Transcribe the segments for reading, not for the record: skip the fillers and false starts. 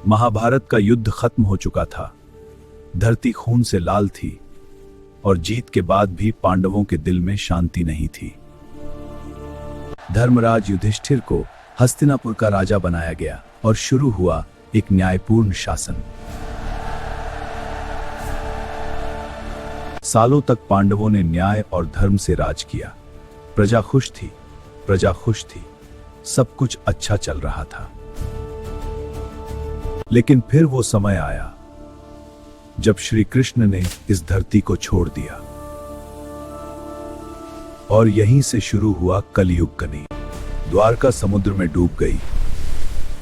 महाभारत का युद्ध खत्म हो चुका था। धरती खून से लाल थी और जीत के बाद भी पांडवों के दिल में शांति नहीं थी। धर्मराज युधिष्ठिर को हस्तिनापुर का राजा बनाया गया और शुरू हुआ एक न्यायपूर्ण शासन। सालों तक पांडवों ने न्याय और धर्म से राज किया। प्रजा खुश थी, सब कुछ अच्छा चल रहा था। लेकिन फिर वो समय आया जब श्री कृष्ण ने इस धरती को छोड़ दिया और यहीं से शुरू हुआ कलयुग कनी। द्वारका समुद्र में डूब गई,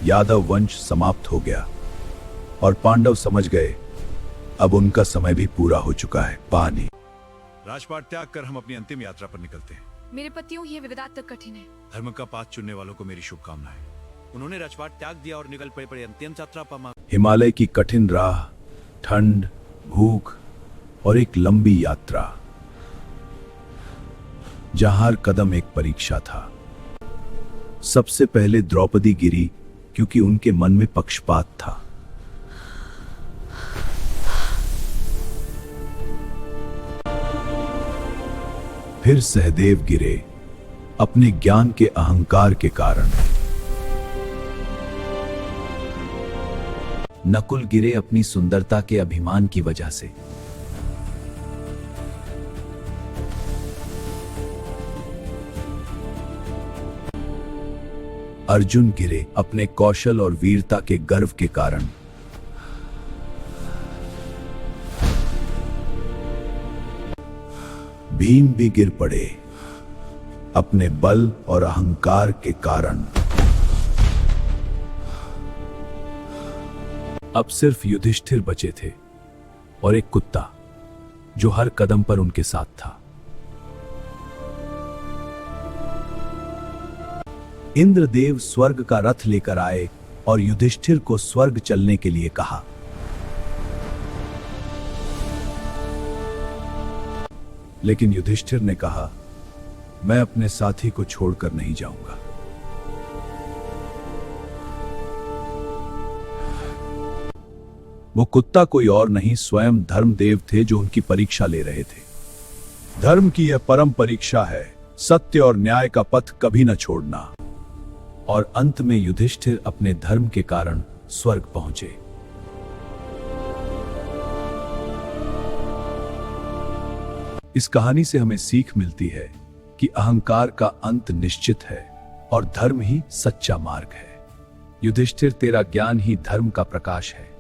यादव वंश समाप्त हो गया और पांडव समझ गए अब उनका समय भी पूरा हो चुका है। पानी राजपाट त्याग कर हम अपनी अंतिम यात्रा पर निकलते हैं। मेरे पतियों ये विदा तक कठिन है। धर्म का पाथ चुनने वालों को मेरी शुभकामनाएं। उन्होंने राजपाट त्याग दिया और निकल पड़े अंतिम यात्रा पर। हिमालय की कठिन राह, ठंड, भूख और एक लंबी यात्रा जहां हर कदम एक परीक्षा था। सबसे पहले द्रौपदी गिरी क्योंकि उनके मन में पक्षपात था। फिर सहदेव गिरे अपने ज्ञान के अहंकार के कारण। नकुल गिरे अपनी सुंदरता के अभिमान की वजह से। अर्जुन गिरे अपने कौशल और वीरता के गर्व के कारण। भीम भी गिर पड़े अपने बल और अहंकार के कारण। अब सिर्फ युधिष्ठिर बचे थे और एक कुत्ता जो हर कदम पर उनके साथ था। इंद्रदेव स्वर्ग का रथ लेकर आए और युधिष्ठिर को स्वर्ग चलने के लिए कहा। लेकिन युधिष्ठिर ने कहा, मैं अपने साथी को छोड़कर नहीं जाऊंगा। वो कुत्ता कोई और नहीं, स्वयं धर्मदेव थे जो उनकी परीक्षा ले रहे थे। धर्म की यह परम परीक्षा है, सत्य और न्याय का पथ कभी न छोड़ना। और अंत में युधिष्ठिर अपने धर्म के कारण स्वर्ग पहुंचे। इस कहानी से हमें सीख मिलती है कि अहंकार का अंत निश्चित है और धर्म ही सच्चा मार्ग है। युधिष्ठिर, तेरा ज्ञान ही धर्म का प्रकाश है।